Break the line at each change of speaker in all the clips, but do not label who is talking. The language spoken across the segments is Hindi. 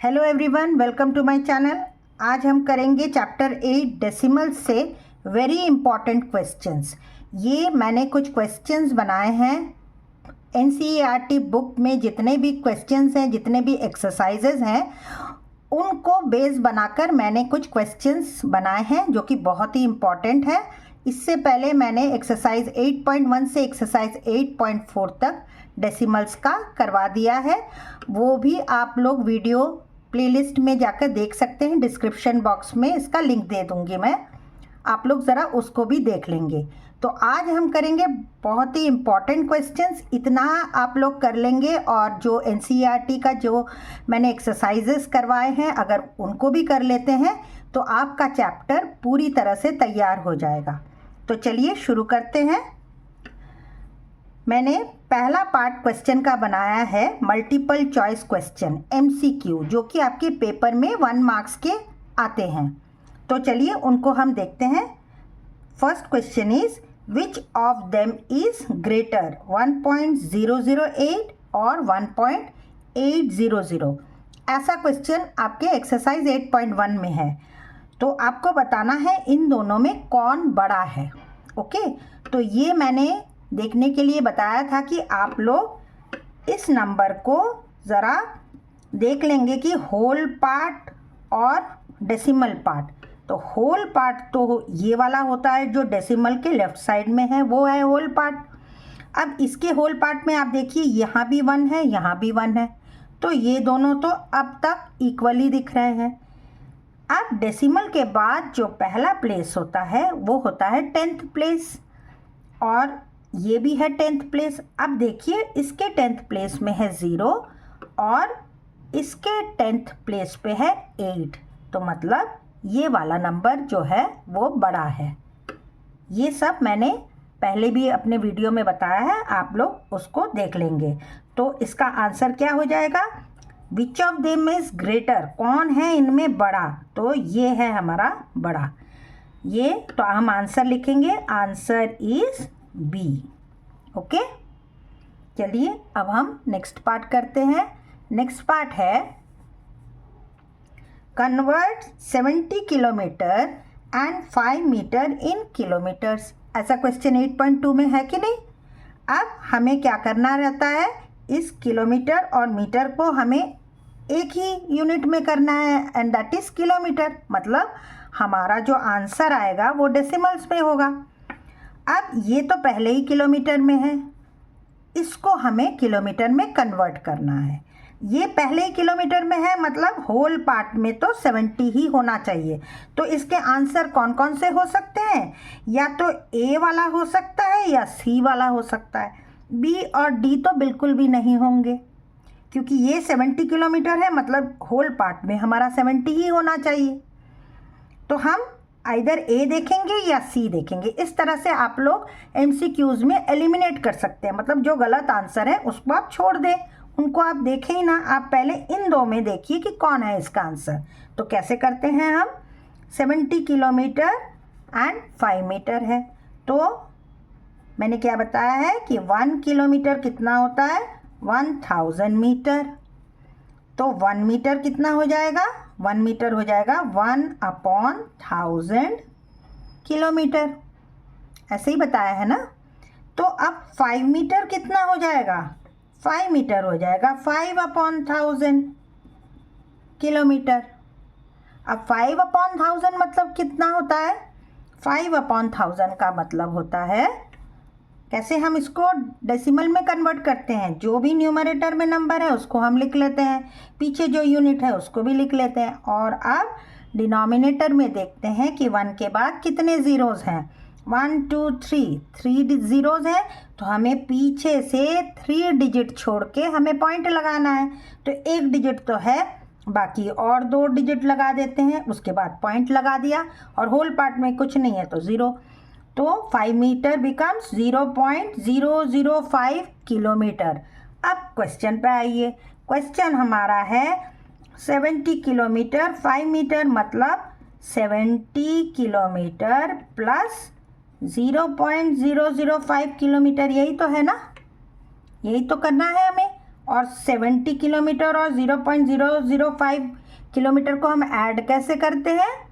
Hello everyone, welcome to my channel. आज हम करेंगे चैप्टर 8 डेसिमल से वेरी इंपॉर्टेंट क्वेश्चंस। ये मैंने कुछ क्वेश्चंस बनाए हैं एनसीईआरटी बुक में। जितने भी क्वेश्चंस हैं, जितने भी एक्सरसाइजेज हैं, उनको बेस बनाकर मैंने कुछ क्वेश्चंस बनाए हैं जो कि बहुत ही इम्पॉर्टेंट है। इससे पहले मैंने एक्सरसाइज 8.1 से एक्सरसाइज 8.4 तक डेसिमल्स का करवा दिया है। वो भी आप लोग वीडियो प्लेलिस्ट में जाकर देख सकते हैं। डिस्क्रिप्शन बॉक्स में इसका लिंक दे दूंगी मैं, आप लोग ज़रा उसको भी देख लेंगे। तो आज हम करेंगे बहुत ही इम्पॉर्टेंट क्वेश्चंस। इतना आप लोग कर लेंगे और जो एनसीईआरटी का जो मैंने एक्सरसाइजेस करवाए हैं, अगर उनको भी कर लेते हैं तो आपका चैप्टर पूरी तरह से तैयार हो जाएगा। तो चलिए शुरू करते हैं। मैंने पहला पार्ट क्वेश्चन का बनाया है मल्टीपल चॉइस क्वेश्चन MCQ, जो कि आपके पेपर में 1 मार्क्स के आते हैं। तो चलिए उनको हम देखते हैं। First question is which of them is greater 1.008 और 1.800। ऐसा क्वेश्चन आपके एक्सरसाइज 8.1 में है। तो आपको बताना है इन दोनों में कौन बड़ा है। ओके, तो ये मैंने देखने के लिए बताया था कि आप लोग इस नंबर को ज़रा देख लेंगे कि होल पार्ट और डेसिमल पार्ट। तो होल पार्ट तो ये वाला होता है जो डेसिमल के लेफ्ट साइड में है, वो है होल पार्ट। अब इसके होल पार्ट में आप देखिए, यहाँ भी 1 है, यहाँ भी 1 है, तो ये दोनों तो अब तक इक्वली दिख रहे हैं। अब डेसिमल के बाद जो पहला प्लेस होता है वो होता है 10th प्लेस, और ये भी है 10th प्लेस। अब देखिए, इसके 10th प्लेस में है 0 और इसके 10th प्लेस पे है 8। तो मतलब ये वाला नंबर जो है वो बड़ा है। ये सब मैंने पहले भी अपने वीडियो में बताया है, आप लोग उसको देख लेंगे। तो इसका आंसर क्या हो जाएगा? Which of them is greater, कौन है इनमें बड़ा? तो ये है हमारा बड़ा। ये तो हम आंसर लिखेंगे, आंसर इज बी। ओके, चलिए अब हम नेक्स्ट पार्ट करते हैं। नेक्स्ट पार्ट है convert 70 kilometre and 5 metre in kilometres. ऐसा क्वेश्चन 8.2 में है कि नहीं। अब हमें क्या करना रहता है, इस किलोमीटर और मीटर को हमें एक ही यूनिट में करना है, एंड दैट इज किलोमीटर। मतलब हमारा जो आंसर आएगा वो डेसिमल्स में होगा। अब ये तो पहले ही किलोमीटर में है, इसको हमें किलोमीटर में कन्वर्ट करना है। ये पहले ही किलोमीटर में है, मतलब होल पार्ट में तो 70 ही होना चाहिए। तो इसके आंसर कौन कौन से हो सकते हैं? या तो A वाला हो सकता है या C वाला हो सकता है। B और D तो बिल्कुल भी नहीं होंगे, क्योंकि ये 70 किलोमीटर है, मतलब होल पार्ट में हमारा 70 ही होना चाहिए। तो हम आइदर A देखेंगे या C देखेंगे। इस तरह से आप लोग MCQs में एलिमिनेट कर सकते हैं, मतलब जो गलत आंसर है उसको आप छोड़ दें, उनको आप देखें ही ना। आप पहले इन दो में देखिए कि कौन है इसका आंसर। तो कैसे करते हैं हम? 70 किलोमीटर एंड 5 मीटर है। तो मैंने क्या बताया है कि 1 किलोमीटर कितना होता है? 1000 मीटर। तो 1 मीटर कितना हो जाएगा? 1 मीटर हो जाएगा 1/1000 किलोमीटर। ऐसे ही बताया है ना। तो अब 5 मीटर कितना हो जाएगा? 5 मीटर हो जाएगा 5/1000 किलोमीटर। अब 5/1000 मतलब कितना होता है? 5/1000 का मतलब होता है, कैसे हम इसको डेसिमल में कन्वर्ट करते हैं, जो भी न्यूमरेटर में नंबर है उसको हम लिख लेते हैं, पीछे जो यूनिट है उसको भी लिख लेते हैं। और अब डिनोमिनेटर में देखते हैं कि 1 के बाद कितने ज़ीरोज़ हैं। 1 2 3 ज़ीरोज़ हैं, तो हमें पीछे से 3 डिजिट छोड़ के हमें पॉइंट लगाना है। तो 1 डिजिट तो है, बाकी और 2 डिजिट लगा देते हैं, उसके बाद पॉइंट लगा दिया, और होल पार्ट में कुछ नहीं है तो 0। तो 5 मीटर बिकम्स 0.005 किलोमीटर। अब क्वेश्चन पे आइए। क्वेश्चन हमारा है 70 किलोमीटर 5 मीटर, मतलब 70 किलोमीटर प्लस 0.005 किलोमीटर। यही तो है ना, यही तो करना है हमें। और 70 किलोमीटर और 0.005 किलोमीटर को हम ऐड कैसे करते हैं?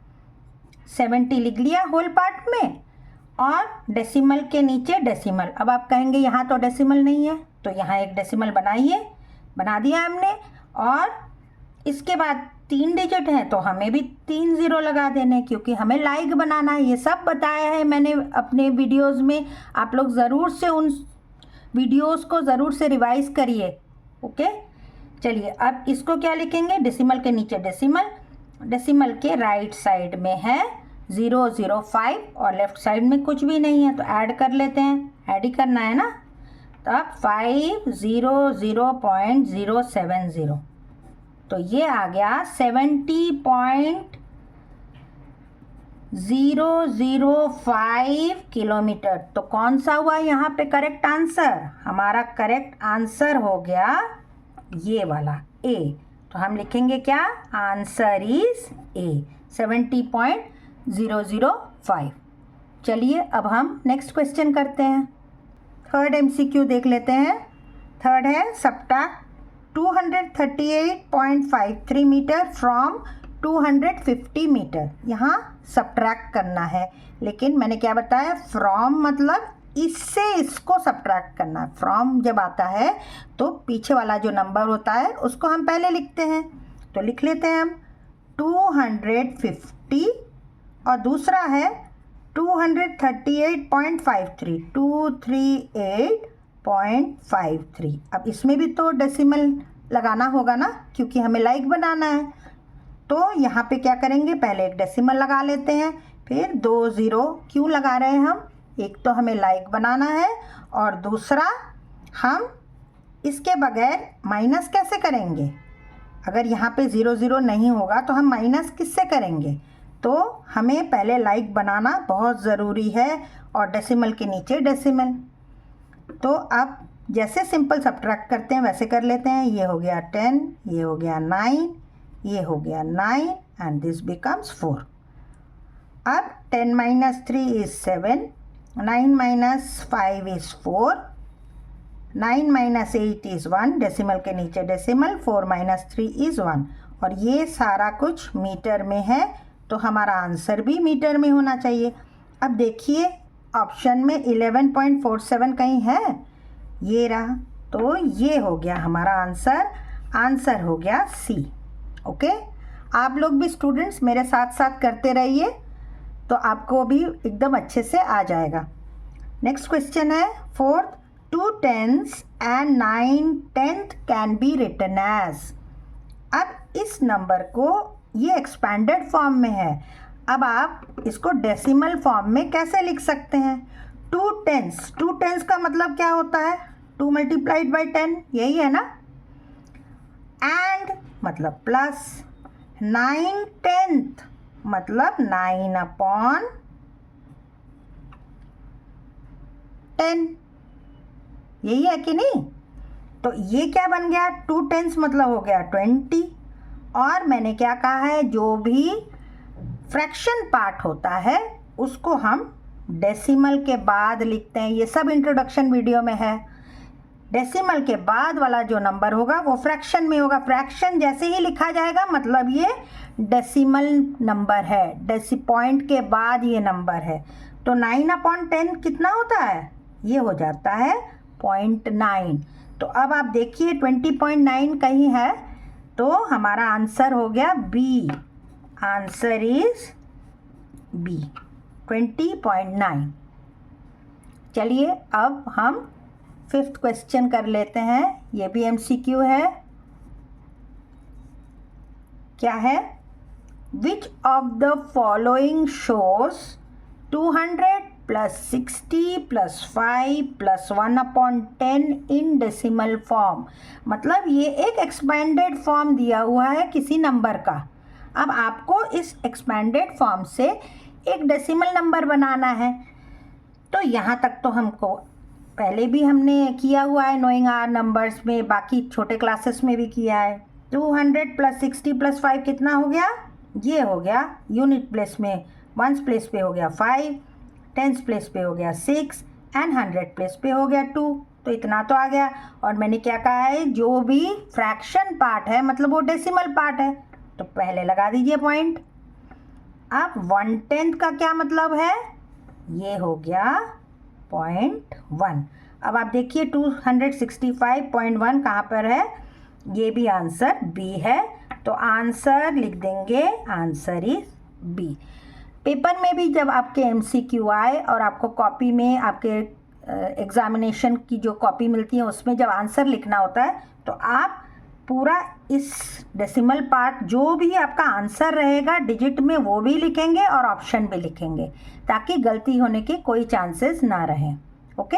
70 लिख लिया होल पार्ट में और डेसिमल के नीचे डेसिमल। अब आप कहेंगे यहाँ तो डेसिमल नहीं है, तो यहाँ एक डेसिमल बनाइए, बना दिया हमने। और इसके बाद 3 डिजिट हैं तो हमें भी 3 ज़ीरो लगा देने, क्योंकि हमें लाइक बनाना है। ये सब बताया है मैंने अपने वीडियोस में, आप लोग ज़रूर से उन वीडियोस को ज़रूर से रिवाइज़ करिए। ओके, चलिए अब इसको क्या लिखेंगे? डेसिमल के नीचे डेसिमल, डेसिमल के राइट साइड में है 005 और लेफ्ट साइड में कुछ भी नहीं है, तो ऐड कर लेते हैं, ऐड ही करना है ना। तो अब 500.070, तो ये आ गया 70.005 किलोमीटर। तो कौन सा हुआ यहाँ पे करेक्ट आंसर? हमारा करेक्ट आंसर हो गया ये वाला ए। तो हम लिखेंगे क्या? Answer is a, 70.005। चलिए अब हम नेक्स्ट क्वेश्चन करते हैं। थर्ड MCQ देख लेते हैं। थर्ड है सब्ट्रैक्ट 238.53 मीटर फ्रॉम 250 मीटर। यहाँ सब्ट्रैक्ट करना है, लेकिन मैंने क्या बताया? फ्रॉम मतलब इससे इसको सब्ट्रैक्ट करना है। फ्रॉम जब आता है तो पीछे वाला जो नंबर होता है उसको हम पहले लिखते हैं, तो लिख लेते हैं हम 250 और दूसरा है 238.53, 238.53। अब इसमें भी तो डेसिमल लगाना होगा ना, क्योंकि हमें लाइक बनाना है। तो यहाँ पे क्या करेंगे? पहले एक डेसिमल लगा लेते हैं, फिर 2 ज़ीरो क्यों लगा रहे हैं हम? एक तो हमें लाइक बनाना है और दूसरा हम इसके बगैर माइनस कैसे करेंगे? अगर यहाँ पे 0 0 नहीं होगा तो हम माइनस किससे करेंगे? तो हमें पहले लाइक बनाना बहुत ज़रूरी है और डेसिमल के नीचे डेसिमल। तो अब जैसे सिंपल सब्ट्रैक्ट करते हैं वैसे कर लेते हैं। ये हो गया 10, ये हो गया 9, ये हो गया 9 एंड दिस बिकम्स 4। अब 10 minus 3 is 7, 9 minus 5 is 4, 9 minus 8 is 1, decimal के नीचे डेसिमल, 4 माइनस 3 इज़ 1। और ये सारा कुछ मीटर में है, तो हमारा आंसर भी मीटर में होना चाहिए। अब देखिए ऑप्शन में 11.47 कहीं है, ये रहा, तो ये हो गया हमारा आंसर। आंसर हो गया सी। ओके, आप लोग भी स्टूडेंट्स मेरे साथ साथ करते रहिए, तो आपको भी एकदम अच्छे से आ जाएगा। नेक्स्ट क्वेश्चन है fourth, 2 10s and 9 10th can be written as. अब इस नंबर को, ये एक्सपेंडेड फॉर्म में है, अब आप इसको डेसिमल फॉर्म में कैसे लिख सकते हैं? 2 10s, 2 10s का मतलब क्या होता है? 2 मल्टीप्लाइड बाई 10, यही है ना। एंड मतलब प्लस, 9 10th मतलब 9 अपॉन 10, यही है कि नहीं? तो ये क्या बन गया? 2 10s मतलब हो गया 20। और मैंने क्या कहा है? जो भी फ्रैक्शन पार्ट होता है उसको हम डेसिमल के बाद लिखते हैं। ये सब इंट्रोडक्शन वीडियो में है। डेसिमल के बाद वाला जो नंबर होगा वो फ्रैक्शन में होगा। फ्रैक्शन जैसे ही लिखा जाएगा मतलब ये डेसिमल नंबर है, डेसी पॉइंट के बाद ये नंबर है। तो 9 अपॉन 10 कितना होता है? ये हो जाता है 0.9। तो अब आप देखिए 20.9 कहीं है, तो हमारा आंसर हो गया बी। Answer is B, 20.9। चलिए अब हम 5th क्वेश्चन कर लेते हैं। ये भी MCQ है। क्या है? Which of the following shows 200 plus 60 plus 5 plus 1 upon 10 in decimal form. मतलब ये एक एक्सपेंडेड फॉर्म दिया हुआ है किसी नंबर का। अब आपको इस एक्सपेंडेड फॉर्म से एक डेसिमल नंबर बनाना है। तो यहाँ तक तो हमको पहले भी हमने किया हुआ है नोइंग आर नंबर्स में, बाकी छोटे क्लासेस में भी किया है। 200 प्लस 60 प्लस 5 कितना हो गया? ये हो गया यूनिट प्लेस में, वंस प्लेस पे हो गया 5, टेंस प्लेस पे हो गया 6 एंड 100 प्लेस पे हो गया 2। तो इतना तो आ गया। और मैंने क्या कहा है, जो भी फ्रैक्शन पार्ट है मतलब वो डेसिमल पार्ट है, तो पहले लगा दीजिए पॉइंट। अब 1/10 का क्या मतलब है, ये हो गया 0.1। अब आप देखिए 265.1 कहाँ पर है, ये भी आंसर बी है, तो आंसर लिख देंगे, आंसर इज बी। पेपर में भी जब आपके MCQ आए और आपको कॉपी में आपके एग्जामिनेशन की जो कॉपी मिलती है उसमें जब आंसर लिखना होता है तो आप पूरा इस डेसिमल पार्ट जो भी आपका आंसर रहेगा डिजिट में वो भी लिखेंगे और ऑप्शन भी लिखेंगे, ताकि गलती होने के कोई चांसेस ना रहें। ओके,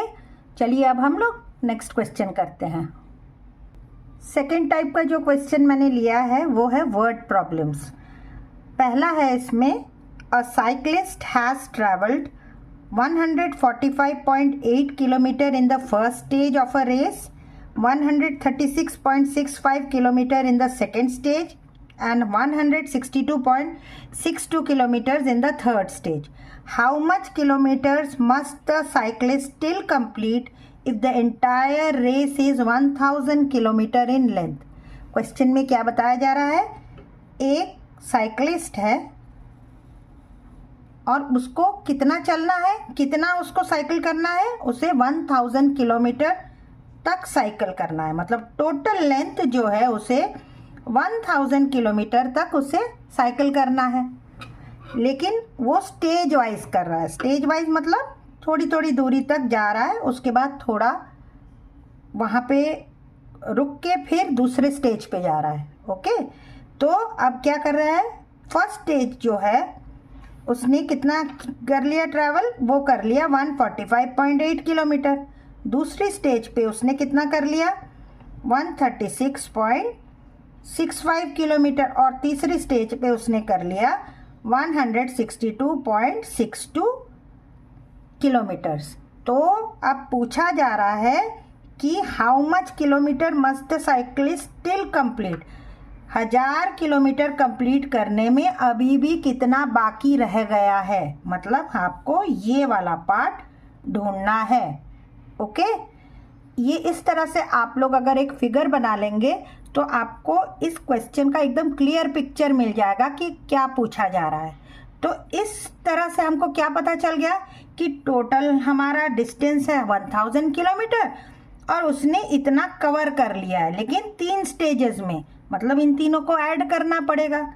चलिए अब हम लोग नेक्स्ट क्वेश्चन करते हैं। सेकेंड टाइप का जो क्वेश्चन मैंने लिया है वो है वर्ड प्रॉब्लम्स। पहला है इसमें, अ cyclist has travelled 145.8 kilometer in the first stage of a race, 136.65 kilometer in the second stage, and 162.62 kilometers in the third stage. How much kilometers must the cyclist still complete if the entire race is 1000 kilometer in length? Question में क्या बताया जा रहा है, एक साइक्लिस्ट है और उसको कितना चलना है, कितना उसको साइकिल करना है, उसे 1000 किलोमीटर तक साइकिल करना है, मतलब टोटल लेंथ जो है उसे 1000 किलोमीटर तक उसे साइकिल करना है। लेकिन वो स्टेज वाइज कर रहा है, स्टेज वाइज मतलब थोड़ी थोड़ी दूरी तक जा रहा है, उसके बाद थोड़ा वहाँ पे रुक के फिर दूसरे स्टेज पे जा रहा है। ओके, तो अब क्या कर रहा है, फर्स्ट स्टेज जो है उसने कितना कर लिया ट्रैवल, वो कर लिया 145.8 किलोमीटर। दूसरी स्टेज पे उसने कितना कर लिया, 136.65 किलोमीटर। और तीसरी स्टेज पे उसने कर लिया 162.62 किलोमीटर्स। तो अब पूछा जा रहा है कि how much kilometre must the cyclist still complete, 1000 kilometre complete करने में अभी भी कितना बाकी रह गया है, मतलब आपको ये वाला पार्ट ढूंढना है। ओके, ये इस तरह से आप लोग अगर एक फिगर बना लेंगे तो आपको इस क्वेश्चन का एकदम क्लियर पिक्चर मिल जाएगा कि क्या पूछा जा रहा है। तो इस तरह से हमको क्या पता चल गया कि टोटल हमारा डिस्टेंस है 1000 किलोमीटर और उसने इतना कवर कर लिया है, लेकिन 3 स्टेजेस में, मतलब इन तीनों को ऐड करना पड़ेगा।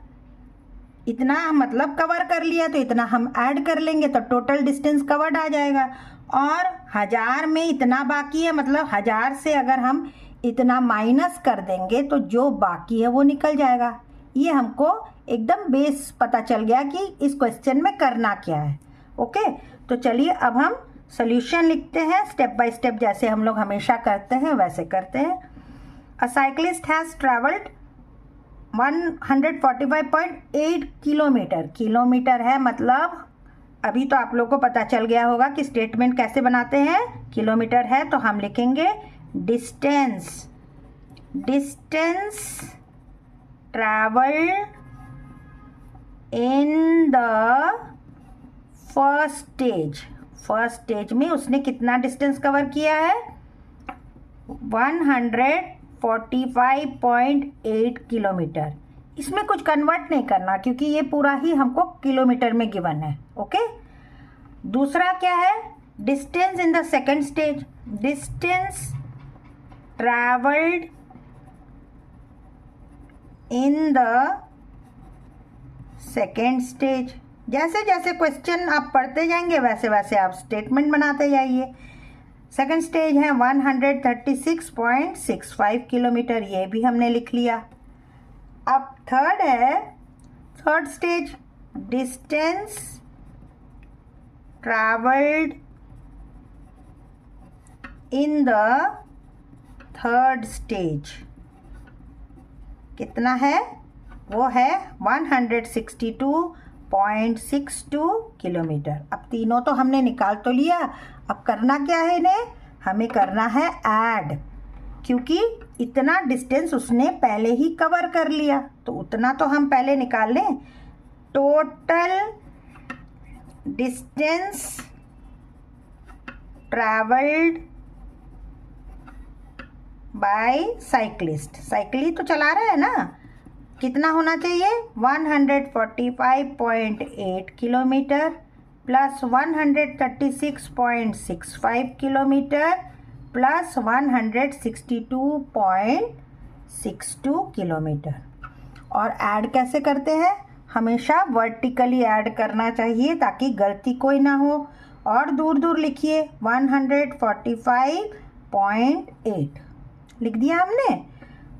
इतना मतलब कवर कर लिया तो इतना हम ऐड कर लेंगे तो टोटल डिस्टेंस कवर्ड आ जाएगा। और 1000 में इतना बाकी है, मतलब 1000 से अगर हम इतना माइनस कर देंगे तो जो बाकी है वो निकल जाएगा। ये हमको एकदम बेस पता चल गया कि इस क्वेश्चन में करना क्या है। ओके, तो चलिए अब हम सॉल्यूशन लिखते हैं स्टेप बाय स्टेप, जैसे हम लोग हमेशा करते हैं वैसे करते हैं। अ cyclist has travelled 145.8 kilometre, kilometre है मतलब अभी तो आप लोगों को पता चल गया होगा कि स्टेटमेंट कैसे बनाते हैं। किलोमीटर है तो हम लिखेंगे distance, distance travelled in the first stage, first stage में उसने कितना डिस्टेंस कवर किया है, 145.8 किलोमीटर। इसमें कुछ कन्वर्ट नहीं करना क्योंकि ये पूरा ही हमको किलोमीटर में गिवन है। ओके, दूसरा क्या है, distance in the second stage, distance travelled in the second stage. जैसे जैसे क्वेश्चन आप पढ़ते जाएंगे वैसे वैसे आप स्टेटमेंट बनाते जाइए। सेकेंड स्टेज है 136.65 किलोमीटर, ये भी हमने लिख लिया। अब थर्ड है, third stage, distance travelled in the third stage कितना है, वो है 162.62 किलोमीटर। अब तीनों तो हमने निकाल तो लिया, अब करना क्या है इन्हें, हमें करना है ऐड, क्योंकि इतना डिस्टेंस उसने पहले ही कवर कर लिया तो उतना तो हम पहले निकाल लें। Total distance travelled bye cyclist, cycle तो चला रहा है ना, कितना होना चाहिए 145.8 kilometre plus 136.65 kilometre plus 162.62 kilometre. और ऐड कैसे करते हैं, हमेशा वर्टिकली ऐड करना चाहिए ताकि गलती कोई ना हो। और दूर दूर लिखिए 145.8 लिख दिया हमने।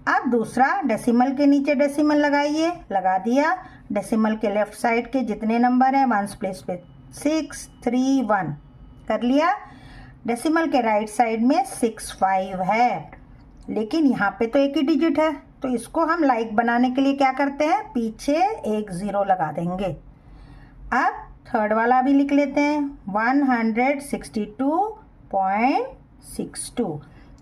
अब दूसरा डेसिमल के नीचे डेसिमल लगाइए, लगा दिया। डेसिमल के लेफ्ट साइड के जितने नंबर हैं वंस प्लेस पे 631 कर लिया। डेसिमल के राइट साइड में 65 है, लेकिन यहाँ पे तो एक ही डिजिट है, तो इसको हम लाइक बनाने के लिए क्या करते हैं, पीछे एक ज़ीरो लगा देंगे। अब थर्ड वाला भी लिख लेते हैं 162.62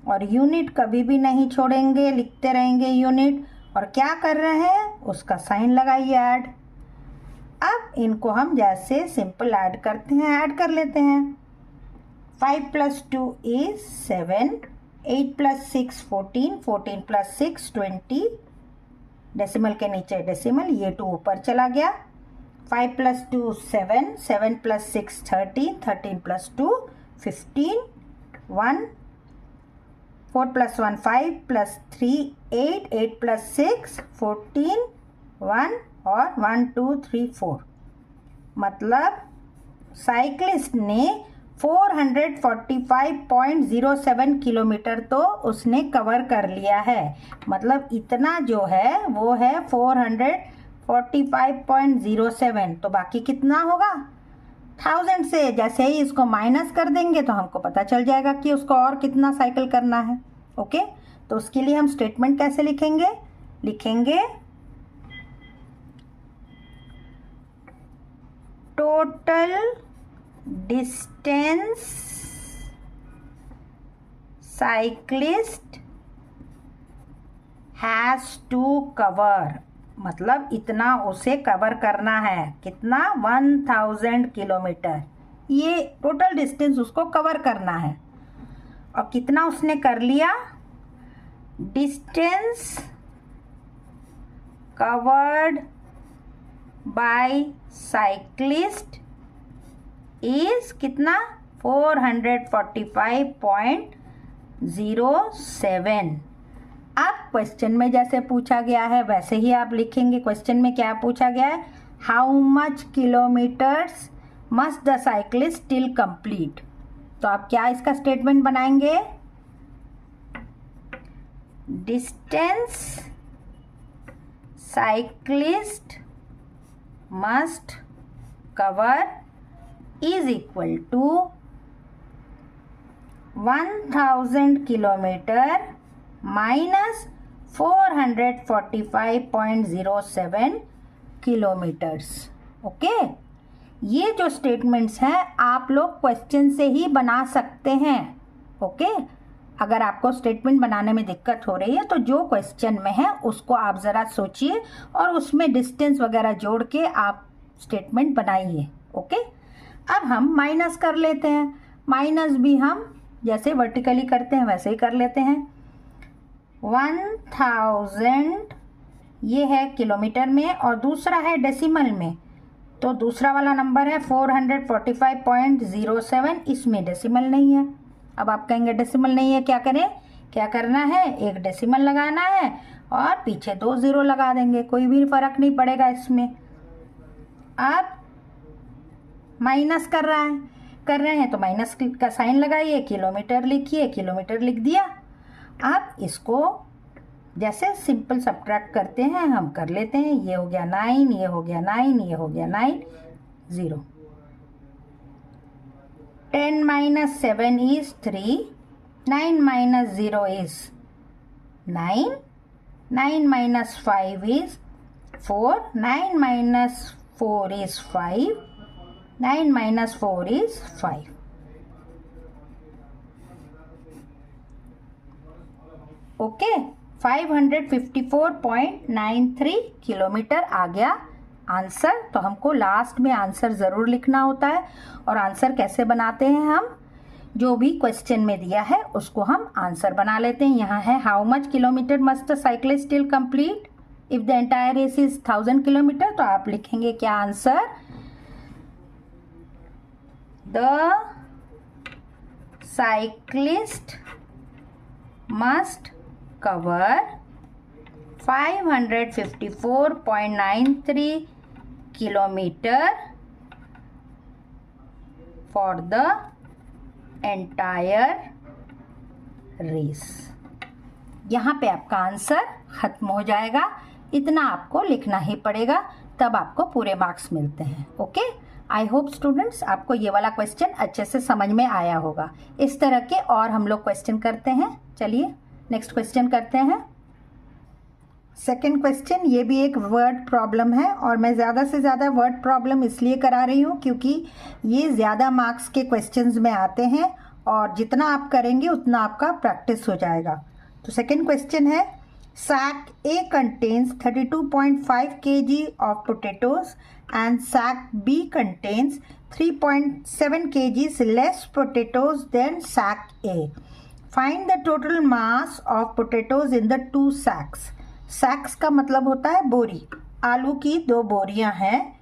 और यूनिट कभी भी नहीं छोड़ेंगे, लिखते रहेंगे यूनिट। और क्या कर रहे हैं, उसका साइन लगाइए ऐड। अब इनको हम जैसे सिंपल ऐड करते हैं ऐड कर लेते हैं। 5 + 2 is 7, 8 + 6 14, 14 + 6 20, डेसिमल के नीचे डेसिमल, ये 2 ऊपर चला गया। 5 + 2 7, 7 + 6 13, 13 + 2 15, 1 4 + 1 5 + 3 8, 8 + 6 14, 1 और 1 2 3 4। मतलब साइक्लिस्ट ने 445.07 किलोमीटर तो उसने कवर कर लिया है। मतलब इतना जो है वो है 445.07, तो बाकी कितना होगा 1000 से जैसे ही इसको माइनस कर देंगे तो हमको पता चल जाएगा कि उसको और कितना साइकिल करना है। ओके, तो उसके लिए हम स्टेटमेंट कैसे लिखेंगे, लिखेंगे total distance cyclist has to cover, मतलब इतना उसे कवर करना है, कितना 1000 किलोमीटर, ये टोटल डिस्टेंस उसको कवर करना है। और कितना उसने कर लिया, distance covered by cyclist is कितना 445.07। अब क्वेश्चन में जैसे पूछा गया है वैसे ही आप लिखेंगे। क्वेश्चन में क्या पूछा गया है, how much kilometres must the cyclist still complete. तो आप क्या इसका स्टेटमेंट बनाएंगे, distance cyclist must cover is equal to 1000 kilometre minus 445.07 kilometres. Okay, ये जो स्टेटमेंट्स हैं आप लोग क्वेश्चन से ही बना सकते हैं। ओके, अगर आपको स्टेटमेंट बनाने में दिक्कत हो रही है तो जो क्वेश्चन में है उसको आप ज़रा सोचिए और उसमें डिस्टेंस वगैरह जोड़ के आप स्टेटमेंट बनाइए। ओके, अब हम माइनस कर लेते हैं। माइनस भी हम जैसे वर्टिकली करते हैं वैसे ही कर लेते हैं। 1000 ये है किलोमीटर में और दूसरा है डेसिमल में, तो दूसरा वाला नंबर है 445.07, इसमें डेसिमल नहीं है। अब आप कहेंगे डेसिमल नहीं है, क्या करें, क्या करना है, एक डेसिमल लगाना है और पीछे 2 ज़ीरो लगा देंगे, कोई भी फर्क नहीं पड़ेगा इसमें। अब माइनस कर रहे हैं तो माइनस का साइन लगाइए, किलोमीटर लिखिए, किलोमीटर लिख दिया। अब इसको जैसे सिंपल सब्ट्रैक्ट करते हैं हम कर लेते हैं, ये हो गया 9, ये हो गया 9, ये हो गया 9, 0। 10 - 7 is 3, 9 - 0 is 9, 9 - 5 is 4, 9 - 4 is 5, 9 - 4 is 5। Okay, 554.93 kilometre आ गया आंसर। तो हमको लास्ट में आंसर ज़रूर लिखना होता है। और आंसर कैसे बनाते हैं हम, जो भी क्वेश्चन में दिया है उसको हम आंसर बना लेते हैं। यहाँ है how much kilometre must the cyclist still complete if the entire race is 1000 kilometre. तो आप लिखेंगे क्या answer, the cyclist must cover 554.93 kilometre for the entire race. यहाँ पे आपका आंसर खत्म हो जाएगा, इतना आपको लिखना ही पड़ेगा, तब आपको पूरे मार्क्स मिलते हैं। ओके, आई होप स्टूडेंट्स आपको ये वाला क्वेश्चन अच्छे से समझ में आया होगा। इस तरह के और हम लोग क्वेश्चन करते हैं। चलिए नेक्स्ट क्वेश्चन करते हैं। सेकेंड क्वेश्चन, ये भी एक वर्ड प्रॉब्लम है और मैं ज़्यादा से ज़्यादा वर्ड प्रॉब्लम इसलिए करा रही हूँ क्योंकि ये ज़्यादा मार्क्स के क्वेश्चंस में आते हैं और जितना आप करेंगे उतना आपका प्रैक्टिस हो जाएगा। तो सेकेंड क्वेश्चन है, sack A contains 32.5 kg of potatoes and sack B contains 3.7 kg less potatoes than sack A. Find the total mass of potatoes in the two sacks. Sacks का मतलब होता है बोरी। आलू की 2 बोरियां हैं,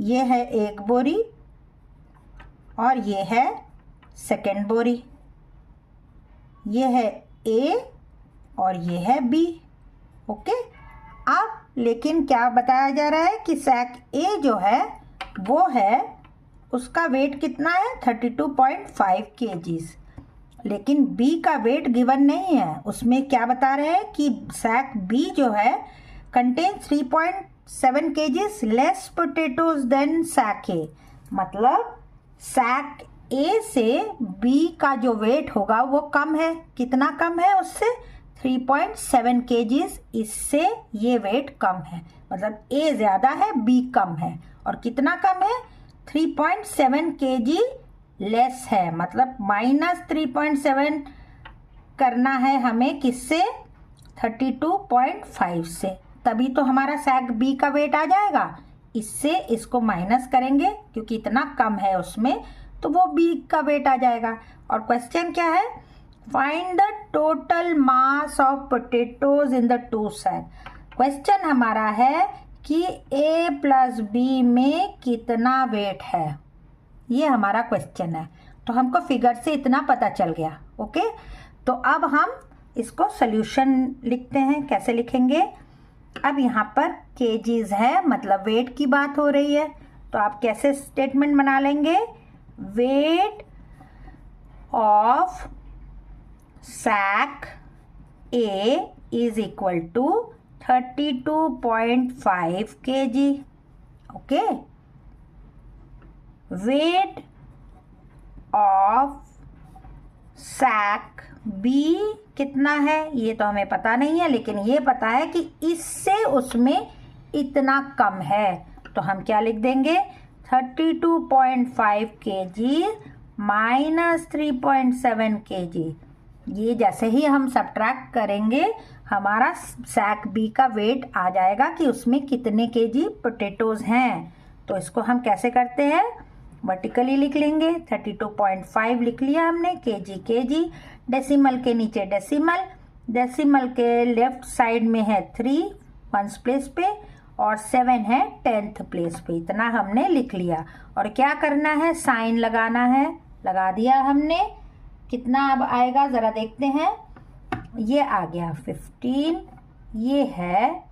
ये है एक बोरी और ये है सेकेंड बोरी। ये है A और ये है B। ओके, अब लेकिन क्या बताया जा रहा है कि सैक ए जो है वो है, उसका वेट कितना है 32.5 kgs, लेकिन बी का वेट गिवन नहीं है। उसमें क्या बता रहे हैं कि सैक बी जो है contain 3.7 kgs less potatoes than sack A. मतलब सैक ए से बी का जो वेट होगा वो कम है। कितना कम है उससे? 3.7 kgs। इससे ये वेट कम है, मतलब ए ज़्यादा है बी कम है। और कितना कम है? 3.7 kg लेस है, मतलब -3.7 करना है हमें किससे? 32.5 से, तभी तो हमारा सैक बी का वेट आ जाएगा। इससे इसको माइनस करेंगे क्योंकि इतना कम है उसमें, तो वो बी का वेट आ जाएगा। और क्वेश्चन क्या है? Find the total mass of potatoes in the two sack. Question हमारा है कि ए प्लस बी में कितना वेट है, ये हमारा क्वेश्चन है। तो हमको फिगर से इतना पता चल गया। ओके, तो अब हम इसको सॉल्यूशन लिखते हैं। कैसे लिखेंगे? अब यहाँ पर केजीज है, मतलब वेट की बात हो रही है, तो आप कैसे स्टेटमेंट बना लेंगे? Weight of sack A is equal to 32.5 kg। Okay, weight of sack B कितना है ये तो हमें पता नहीं है, लेकिन ये पता है कि इससे उसमें इतना कम है। तो हम क्या लिख देंगे? 32.5 kg माइनस 3.7 kg। ये जैसे ही हम सब्ट्रैक्ट करेंगे हमारा सैक बी का वेट आ जाएगा कि उसमें कितने केजी पोटैटोज हैं। तो इसको हम कैसे करते हैं? वर्टिकली लिख लेंगे। 32.5 लिख लिया हमने, केजी, डेसिमल के नीचे डेसिमल, डेसिमल के लेफ्ट साइड में है 3 वंस प्लेस पे और 7 है 10th प्लेस पे। इतना हमने लिख लिया। और क्या करना है? साइन लगाना है। लगा दिया हमने। कितना अब आएगा ज़रा देखते हैं। ये आ गया 15, ये है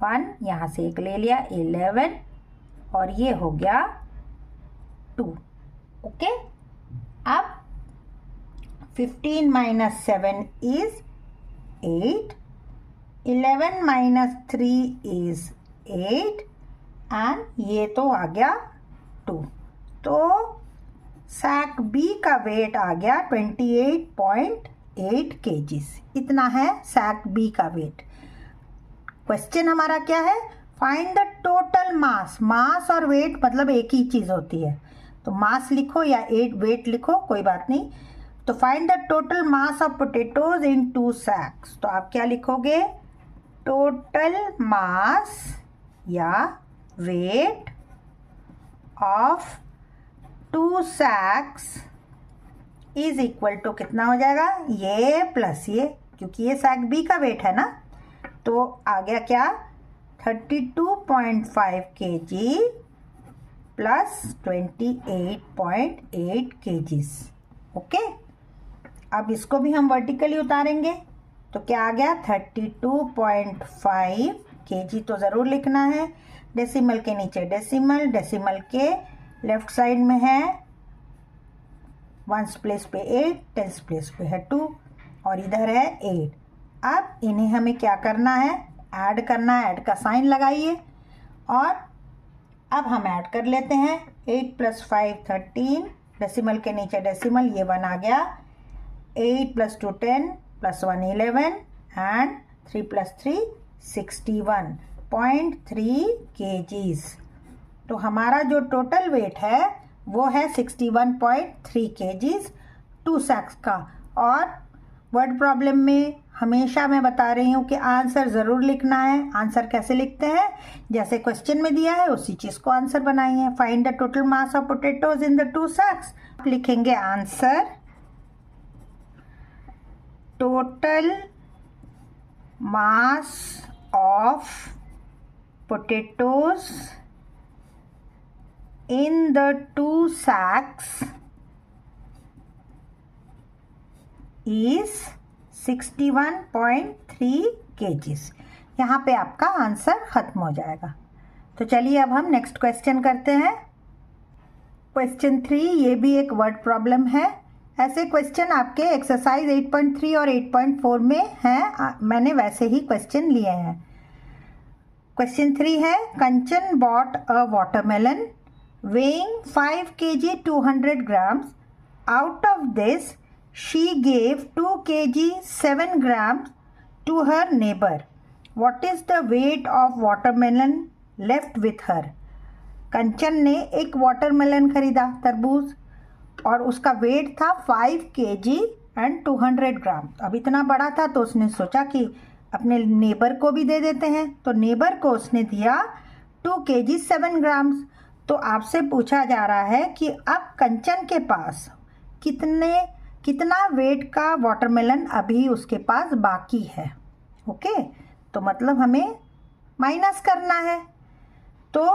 1, यहाँ से एक ले लिया 11 और ये हो गया 2। ओके, अब 15 - 7 इज 8, 11 - 3 इज 8 एंड ये तो आ गया 2। तो सैक बी का वेट आ गया 28.8 kgs। इतना है सैक बी का वेट। क्वेश्चन हमारा क्या है? Find the total mass. Mass और वेट मतलब एक ही चीज़ होती है, तो मास लिखो या वेट लिखो, कोई बात नहीं। तो find the total mass of potatoes in 2 sacks. तो आप क्या लिखोगे? टोटल मास या weight of 2 sacks is equal to कितना हो जाएगा, ये प्लस ये, क्योंकि ये सैक बी का वेट है ना, तो आ गया क्या 32.5 kg प्लस 28.8 kgs। ओके, अब इसको भी हम वर्टिकली उतारेंगे तो क्या आ गया 32.5 kg तो ज़रूर लिखना है, डेसिमल के नीचे डेसिमल, डेसिमल के लेफ्ट साइड में है वंस प्लेस पे 8, टेंस प्लेस पे है 2 और इधर है 8। अब इन्हें हमें क्या करना है, ऐड करना है, ऐड का साइन लगाइए और अब हम ऐड कर लेते हैं 8 + 5 13, डेसिमल के नीचे डेसिमल, ये 1 आ गया, 8 + 2 10 + 1 11 एंड 3 + 3 61.3 kgs। तो हमारा जो टोटल वेट है वो है 61.3 kgs 2 सैक्स का। और वर्ड प्रॉब्लम में हमेशा मैं बता रही हूँ कि आंसर ज़रूर लिखना है। आंसर कैसे लिखते हैं, जैसे क्वेश्चन में दिया है उसी चीज़ को आंसर बनाइए। Find the total mass of potatoes in the 2 सैक्स। आप लिखेंगे answer total mass of potatoes in the 2 sacks is 61.3 kgs। यहाँ पे आपका आंसर खत्म हो जाएगा। तो चलिए अब हम नेक्स्ट क्वेश्चन करते हैं। क्वेश्चन 3 ये भी एक वर्ड प्रॉब्लम है। ऐसे क्वेश्चन आपके एक्सरसाइज 8.3 और 8.4 में हैं, मैंने वैसे ही क्वेश्चन लिए हैं। क्वेश्चन 3 है, Kanchan bought a watermelon weighing 5 kg 200 grams. Out of this, she gave 2 kg 7 grams to her neighbor. What is the weight of watermelon left with her? कंचन ने एक वाटरमेलन खरीदा, तरबूज, और उसका वेट था 5 kg एंड 200 ग्राम। अब इतना बड़ा था तो उसने सोचा कि अपने नेबर को भी दे देते हैं, तो नेबर को उसने दिया 2 kg 7 ग्राम्स। तो आपसे पूछा जा रहा है कि अब कंचन के पास कितना वेट का वाटरमेलन अभी उसके पास बाकी है। ओके, तो मतलब हमें माइनस करना है। तो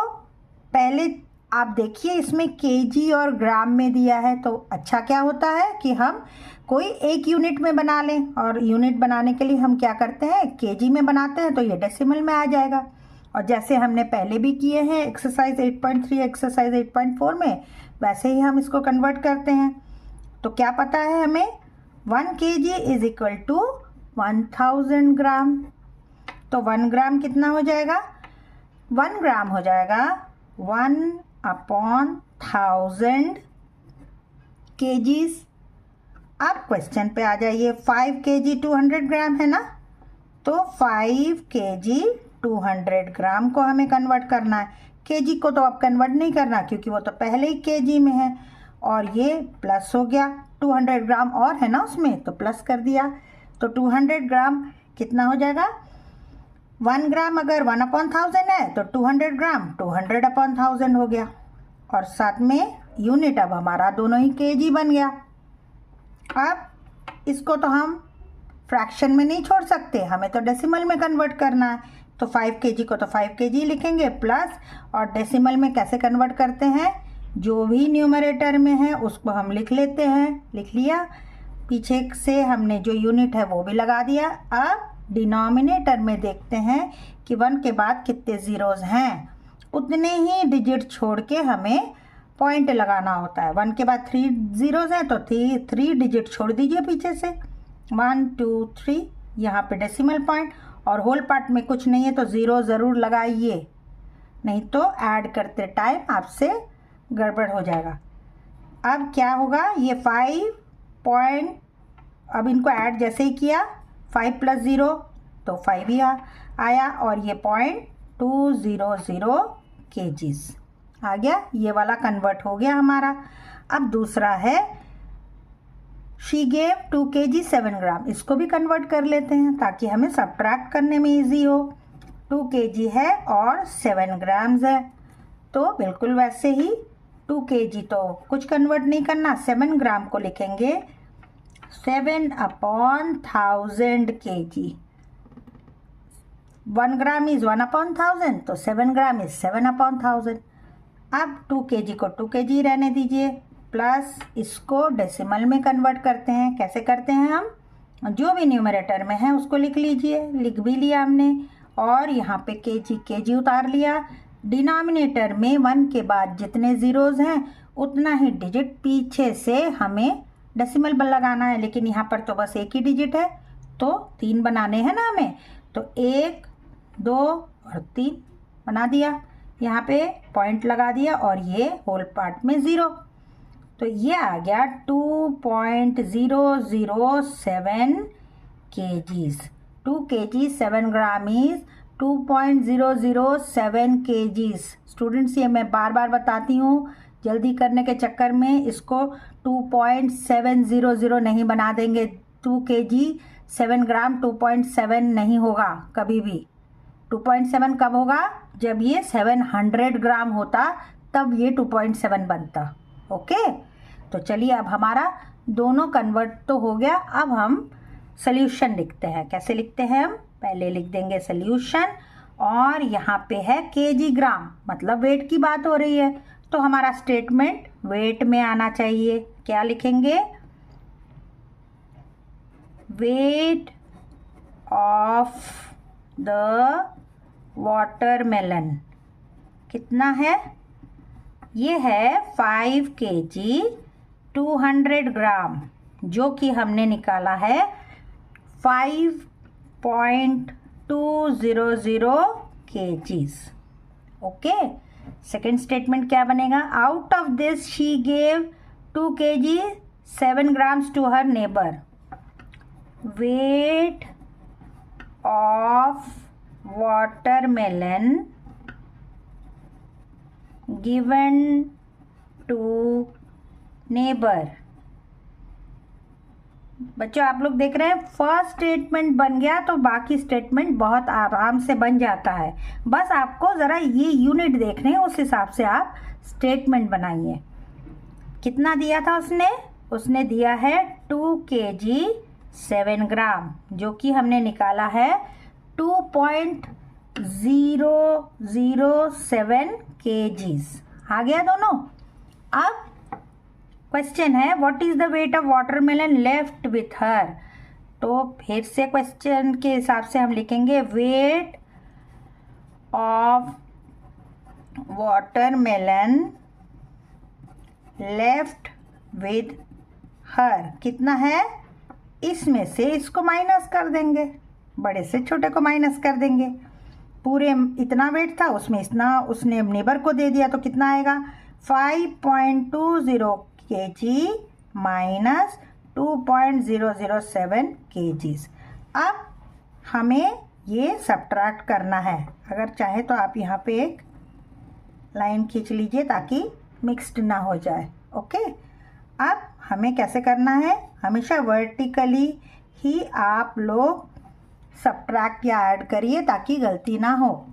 पहले आप देखिए इसमें केजी और ग्राम में दिया है, तो अच्छा क्या होता है कि हम कोई एक यूनिट में बना लें, और यूनिट बनाने के लिए हम क्या करते हैं, केजी में बनाते हैं तो ये डेसिमल में आ जाएगा। और जैसे हमने पहले भी किए हैं एक्सरसाइज 8.3 एक्सरसाइज 8.4 में, वैसे ही हम इसको कन्वर्ट करते हैं। तो क्या पता है हमें 1 kg इज इक्वल टू 1000 ग्राम। तो 1 ग्राम कितना हो जाएगा, 1 ग्राम हो जाएगा 1/1000 kgs। अब क्वेश्चन पे आ जाइए, 5 kg 200 ग्राम है ना, तो 5 kg 200 ग्राम को हमें कन्वर्ट करना है। केजी को तो अब कन्वर्ट नहीं करना क्योंकि वो तो पहले ही केजी में है, और ये प्लस हो गया 200 ग्राम और है ना उसमें, तो प्लस कर दिया। तो 200 ग्राम कितना हो जाएगा, 1 ग्राम अगर 1/1000 है तो 200 ग्राम 200/1000 हो गया, और साथ में यूनिट अब हमारा दोनों ही केजी बन गया। अब इसको तो हम फ्रैक्शन में नहीं छोड़ सकते, हमें तो डेसिमल में कन्वर्ट करना है। तो 5 kg को तो 5 kg लिखेंगे प्लस, और डेसिमल में कैसे कन्वर्ट करते हैं, जो भी न्यूमरेटर में है उसको हम लिख लेते हैं, लिख लिया, पीछे से हमने जो यूनिट है वो भी लगा दिया। अब डिनोमिनेटर में देखते हैं कि 1 के बाद कितने ज़ीरोज़ हैं, उतने ही डिजिट छोड़ के हमें पॉइंट लगाना होता है। 1 के बाद 3 ज़ीरोज़ हैं तो 3 डिजिट छोड़ दीजिए पीछे से, 1 2 3, यहाँ पे डेसिमल पॉइंट, और होल पार्ट में कुछ नहीं है तो 0 ज़रूर लगाइए, नहीं तो ऐड करते टाइम आपसे गड़बड़ हो जाएगा। अब क्या होगा, ये 5 पॉइंट, अब इनको ऐड जैसे ही किया 5 + 0 तो 5 ही आया, और ये 0.200 kgs आ गया, ये वाला कन्वर्ट हो गया हमारा। अब दूसरा है शी गेव 2 kg 7 ग्राम, इसको भी कन्वर्ट कर लेते हैं ताकि हमें सब्ट्रैक्ट करने में इजी हो। 2 kg है और 7 ग्राम्स है, तो बिल्कुल वैसे ही 2 kg तो कुछ कन्वर्ट नहीं करना, 7 ग्राम को लिखेंगे 7/1000 kg। 1 ग्राम इज 1/1000, तो 7 ग्राम इज 7/1000। अब 2 kg को 2 kg रहने दीजिए, प्लस इसको डेसिमल में कन्वर्ट करते हैं। कैसे करते हैं हम, जो भी न्यूमरेटर में है उसको लिख लीजिए, लिख भी लिया हमने, और यहाँ पे kg उतार लिया। डिनोमिनेटर में 1 के बाद जितने ज़ीरोज़ हैं उतना ही डिजिट पीछे से हमें डेसिमल लगाना है, लेकिन यहाँ पर तो बस एक ही डिजिट है तो 3 बनाने हैं ना हमें, तो 1 2 और 3 बना दिया, यहाँ पे पॉइंट लगा दिया और ये होल पार्ट में 0, तो ये आ गया 2.007 kgs। 2 kg 7 gram is 2.007 kgs। Students ये मैं बार बार बताती हूँ, जल्दी करने के चक्कर में इसको 2.700 नहीं बना देंगे। 2 kg 7 ग्राम 2.7 नहीं होगा कभी भी। 2.7 कब होगा, जब ये 700 ग्राम होता तब ये 2.7 बनता। ओके, तो चलिए अब हमारा दोनों कन्वर्ट तो हो गया। अब हम सॉल्यूशन लिखते हैं। कैसे लिखते हैं हम, पहले लिख देंगे सॉल्यूशन, और यहाँ पे है केजी ग्राम, मतलब वेट की बात हो रही है, तो हमारा स्टेटमेंट वेट में आना चाहिए। क्या लिखेंगे, वेट ऑफ द वाटरमेलन कितना है, ये है 5 kg 200 ग्राम, जो कि हमने निकाला है 5.200 kgs। ओके, सेकेंड स्टेटमेंट क्या बनेगा, out of this she gave 2 kg 7 grams to her neighbour. Weight of watermelon given to neighbour. बच्चों आप लोग देख रहे हैं, फर्स्ट स्टेटमेंट बन गया तो बाकी स्टेटमेंट बहुत आराम से बन जाता है। बस आपको ज़रा ये यूनिट देखने हैं, उस हिसाब से आप स्टेटमेंट बनाइए। कितना दिया था उसने दिया है 2 kg 7 ग्राम, जो कि हमने निकाला है 2.007 kgs। आ गया दोनों। अब क्वेश्चन है what is the wait of watermelon left with her, तो फिर से क्वेश्चन के हिसाब से हम लिखेंगे wait of watermelon left with her कितना है, इसमें से इसको माइनस कर देंगे, बड़े से छोटे को माइनस कर देंगे। पूरे इतना वेट था, उसमें इतना उसने नेबर को दे दिया, तो कितना आएगा 5.20 kg माइनस 2.007 kgs। अब हमें ये सब्ट्रैक्ट करना है। अगर चाहे तो आप यहाँ पे एक लाइन खींच लीजिए ताकि मिक्स्ड ना हो जाए। ओके, अब हमें कैसे करना है, हमेशा वर्टिकली ही आप लोग सब्ट्रैक्ट या ऐड करिए ताकि गलती ना हो।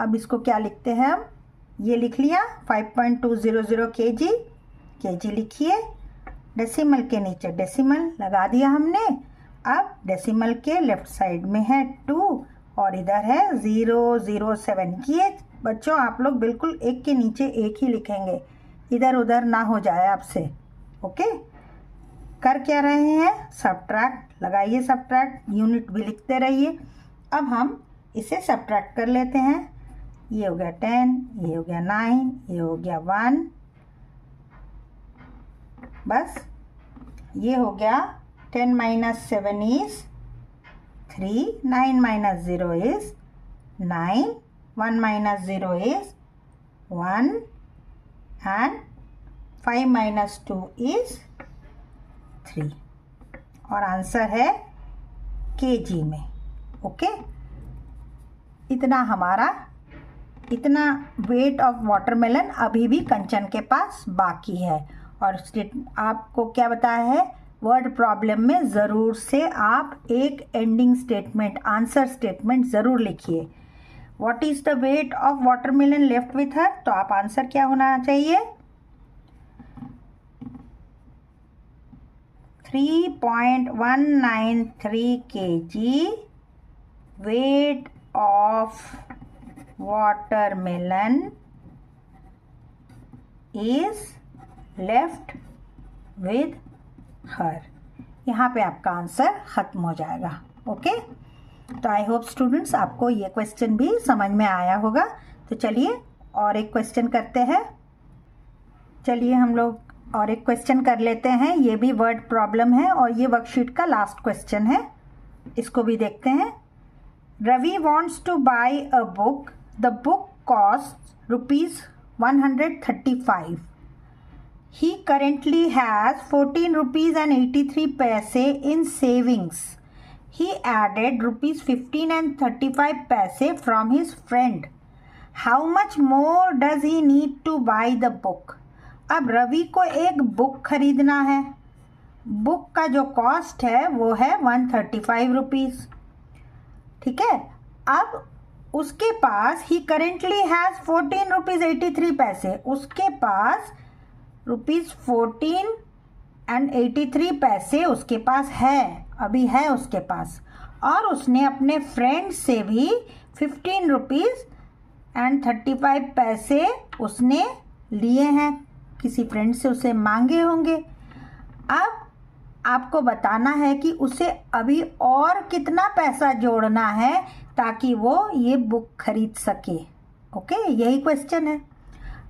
अब इसको क्या लिखते हैं हम, ये लिख लिया 5.200 kg, kg लिखिए, डेसिमल के नीचे डेसिमल लगा दिया हमने। अब डेसिमल के लेफ्ट साइड में है 2 और इधर है 007 किए। बच्चों आप लोग बिल्कुल एक के नीचे एक ही लिखेंगे, इधर उधर ना हो जाए आपसे। ओके, कर क्या रहे हैं, सब्ट्रैक्ट लगाइए, सब्ट्रैक्ट यूनिट भी लिखते रहिए। अब हम इसे सब्ट्रैक्ट कर लेते हैं। ये हो गया 10, ये हो गया 9, ये हो गया 1, बस ये हो गया 10 - 7 is 3, 9 - 0 is 9, 1 - 0 is 1 and 5 - 2 is 3 और आंसर है kg में। ओके, इतना वेट ऑफ वाटरमेलन अभी भी कंचन के पास बाकी है। और आपको क्या बताया है, वर्ड प्रॉब्लम में ज़रूर से आप एक एंडिंग स्टेटमेंट, आंसर स्टेटमेंट ज़रूर लिखिए। What is the wait of watermelon left with her, तो आप आंसर क्या होना चाहिए, 3.193 kg weight of watermelon is left with her। यहाँ पे आपका आंसर ख़त्म हो जाएगा। ओके, तो आई होप स्टूडेंट्स आपको ये क्वेश्चन भी समझ में आया होगा। तो चलिए और एक क्वेश्चन करते हैं। चलिए हम लोग और एक क्वेश्चन कर लेते हैं। ये भी वर्ड प्रॉब्लम है और ये वर्कशीट का लास्ट क्वेश्चन है, इसको भी देखते हैं। Ravi wants to buy a book, the book cost ₹135। He currently has 14 rupees and 83 paise in savings. He added rupees 15 and 35 paise from his friend. How much more does he need to buy the book? अब रवि को एक बुक खरीदना है। बुक का जो कॉस्ट है वो है 135 रुपीज़। ठीक है, अब उसके पास ही करेंटली हैज़ 14 रुपीज़ 83 पैसे, उसके पास ₹14 and 83 पैसे उसके पास है, अभी है उसके पास। और उसने अपने फ्रेंड से भी 15 रुपीज़ and 35 पैसे उसने लिए हैं, किसी फ्रेंड से उसे मांगे होंगे। अब आपको बताना है कि उसे अभी और कितना पैसा जोड़ना है ताकि वो ये बुक खरीद सके। ओके, यही क्वेश्चन है।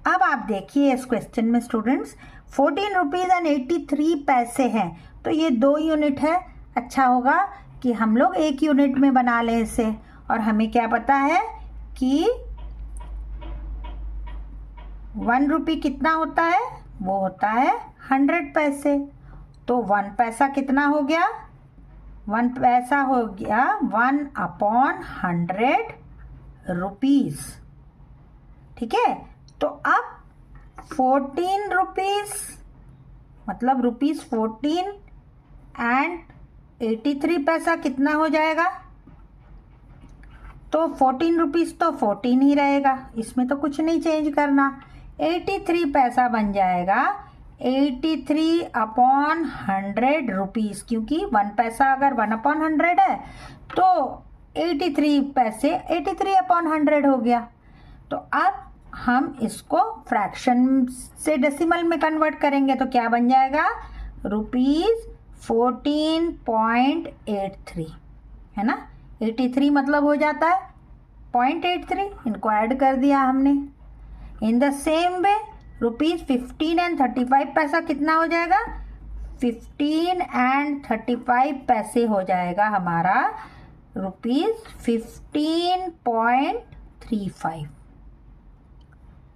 अब आप देखिए इस क्वेश्चन में स्टूडेंट्स 14 रुपीज़ एंड 83 पैसे हैं, तो ये 2 यूनिट है। अच्छा होगा कि हम लोग 1 यूनिट में बना लें इसे। और हमें क्या पता है कि 1 रुपये कितना होता है, वो होता है 100 पैसे। तो 1 पैसा कितना हो गया, 1 पैसा हो गया 1/100 रुपीज़। ठीक है, तो अब 14 रुपीज़ मतलब ₹14 and 83 पैसा कितना हो जाएगा, तो 14 रुपीज़ तो 14 ही रहेगा, इसमें तो कुछ नहीं चेंज करना। 83 पैसा बन जाएगा 83/100 रुपीज़, क्योंकि 1 पैसा अगर 1/100 है तो 83 पैसे 83/100 हो गया। तो अब हम इसको फ्रैक्शन से डेसिमल में कन्वर्ट करेंगे तो क्या बन जाएगा, ₹14.83 है ना। 83 मतलब हो जाता है 0.83, इनको ऐड कर दिया हमने। In the same way ₹15 and 35 पैसा कितना हो जाएगा, 15 and 35 पैसे हो जाएगा हमारा ₹15.35।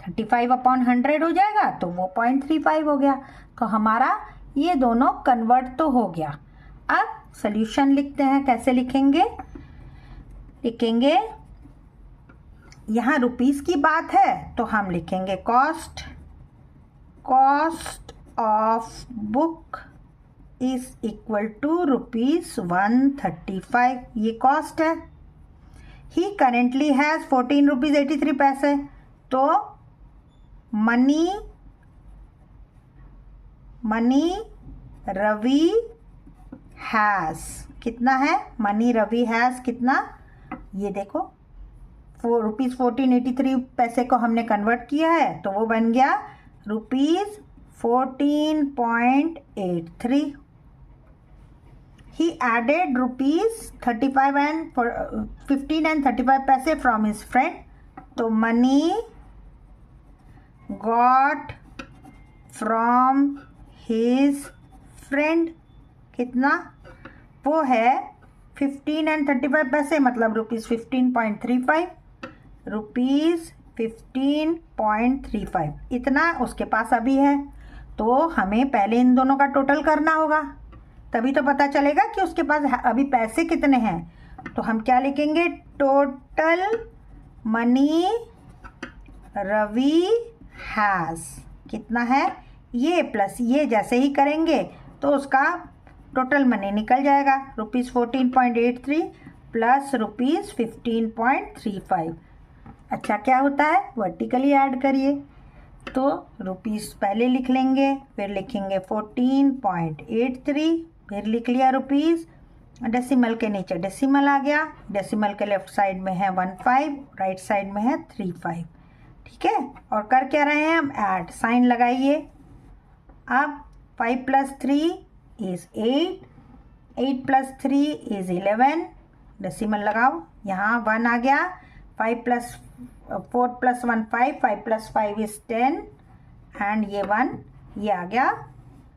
35/100 हो जाएगा तो वो 0.35 हो गया। तो हमारा ये दोनों कन्वर्ट तो हो गया। अब सॉल्यूशन लिखते हैं, कैसे लिखेंगे, लिखेंगे यहाँ रुपीस की बात है तो हम लिखेंगे cost of book is equal to ₹135, ये कॉस्ट है। ही करेंटली हैज़ 14 रुपीज़ 83 पैसे, तो मनी रवि हैज़ कितना है, मनी रवि हैज़ कितना, ये देखो ₹14.83 पैसे को हमने कन्वर्ट किया है तो वो बन गया ₹14.83। ही एडेड ₹35 and 15 and 35 पैसे फ्रॉम हिज फ्रेंड, तो money got from his friend कितना, वो है 15 and 35 पैसे मतलब ₹15.35, ₹15.35 इतना उसके पास अभी है। तो हमें पहले इन दोनों का टोटल करना होगा, तभी तो पता चलेगा कि उसके पास अभी पैसे कितने हैं। तो हम क्या लिखेंगे, टोटल मनी रवि हैज़ कितना है, ये प्लस ये जैसे ही करेंगे तो उसका टोटल मनी निकल जाएगा, ₹14.83 प्लस ₹15.35। अच्छा क्या होता है, वर्टिकली ऐड करिए, तो रुपीस पहले लिख लेंगे, फिर लिखेंगे 14.83 फिर लिख लिया रुपीज़, डेसिमल के नीचे डेसिमल आ गया, डेसिमल के लेफ्ट साइड में है 15, राइट साइड में है 35, ठीक है। और कर क्या रहे हैं हम, ऐड, साइन लगाइए। अब 5 + 3 इज़ 8, 8 + 3 इज़ 11, डेसिमल लगाओ, यहाँ 1 आ गया, 4 + 1 5, 5 + 5 इज़ 10 एंड ये 1, ये आ गया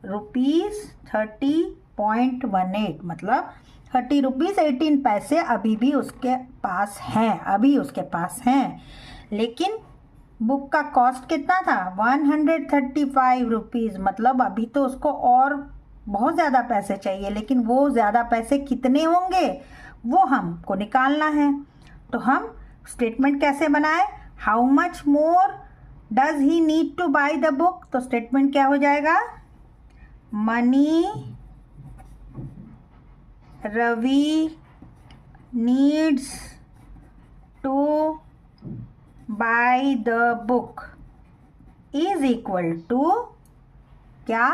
₹30.18, मतलब 30 रुपीज़ 18 पैसे अभी भी उसके पास हैं, अभी उसके पास हैं। लेकिन बुक का कॉस्ट कितना था, 135 रुपीज़, मतलब अभी तो उसको और बहुत ज़्यादा पैसे चाहिए, लेकिन वो ज़्यादा पैसे कितने होंगे वो हमको निकालना है। तो हम स्टेटमेंट कैसे बनाए, how much more does he need to buy the book, तो स्टेटमेंट क्या हो जाएगा, money Ravi needs to buy the book is equal to क्या,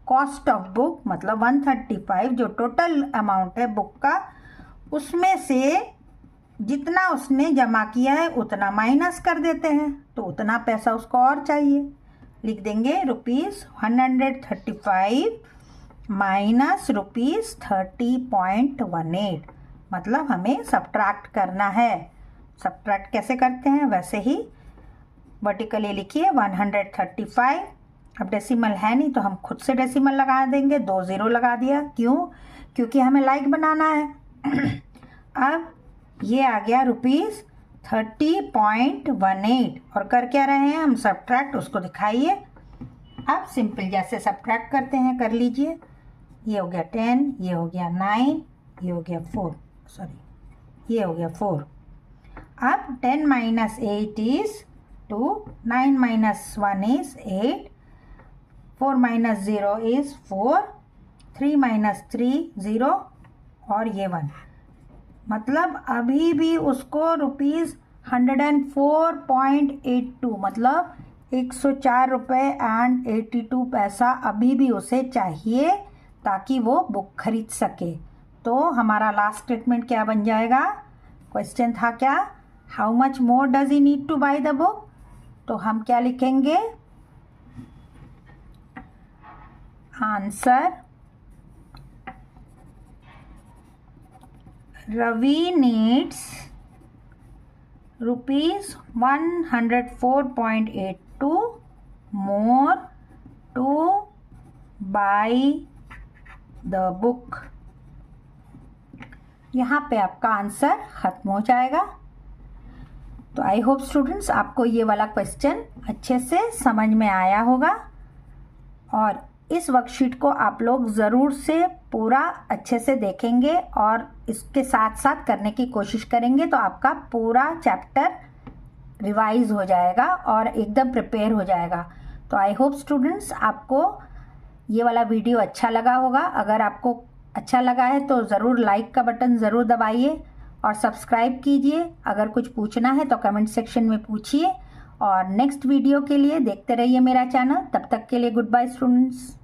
कॉस्ट ऑफ बुक, मतलब 135 जो टोटल अमाउंट है बुक का, उसमें से जितना उसने जमा किया है उतना माइनस कर देते हैं, तो उतना पैसा उसको और चाहिए। लिख देंगे ₹135 माइनस ₹30.18, मतलब हमें सब्ट्रैक्ट करना है। सब्ट्रैक्ट कैसे करते हैं, वैसे ही वर्टिकली लिखिए 135, अब डेसिमल है नहीं तो हम खुद से डेसिमल लगा देंगे, 2 0 लगा दिया, क्यों, क्योंकि हमें लाइक बनाना है। अब ये आ गया ₹30.18, और कर क्या रहे हैं हम, सब्ट्रैक्ट, उसको दिखाइए। अब सिंपल जैसे सब्ट्रैक्ट करते हैं कर लीजिए, ये हो गया 10, ये हो गया 9, ये हो गया 4, ये हो गया 4। अब 10 - 8 इज 2, 9 - 1 इज 8, 4 - 0 इज 4, 3 - 3 0, और ये 1, मतलब अभी भी उसको ₹104.82, मतलब 104 रुपये एंड 82 पैसा अभी भी उसे चाहिए ताकि वो बुक खरीद सके। तो हमारा लास्ट स्टेटमेंट क्या बन जाएगा, क्वेश्चन था क्या, how much more does he need to buy the book, तो हम क्या लिखेंगे, answer, Ravi needs ₹104.82 more to buy the book। यहाँ पे आपका आंसर खत्म हो जाएगा। तो आई होप स्टूडेंट्स आपको ये वाला क्वेश्चन अच्छे से समझ में आया होगा, और इस वर्कशीट को आप लोग ज़रूर से पूरा अच्छे से देखेंगे और इसके साथ साथ करने की कोशिश करेंगे, तो आपका पूरा चैप्टर रिवाइज हो जाएगा और एकदम प्रिपेयर हो जाएगा। तो आई होप स्टूडेंट्स आपको ये वाला वीडियो अच्छा लगा होगा। अगर आपको अच्छा लगा है तो ज़रूर लाइक का बटन ज़रूर दबाइए और सब्सक्राइब कीजिए। अगर कुछ पूछना है तो कमेंट सेक्शन में पूछिए, और नेक्स्ट वीडियो के लिए देखते रहिए मेरा चैनल। तब तक के लिए गुड बाय स्टूडेंट्स।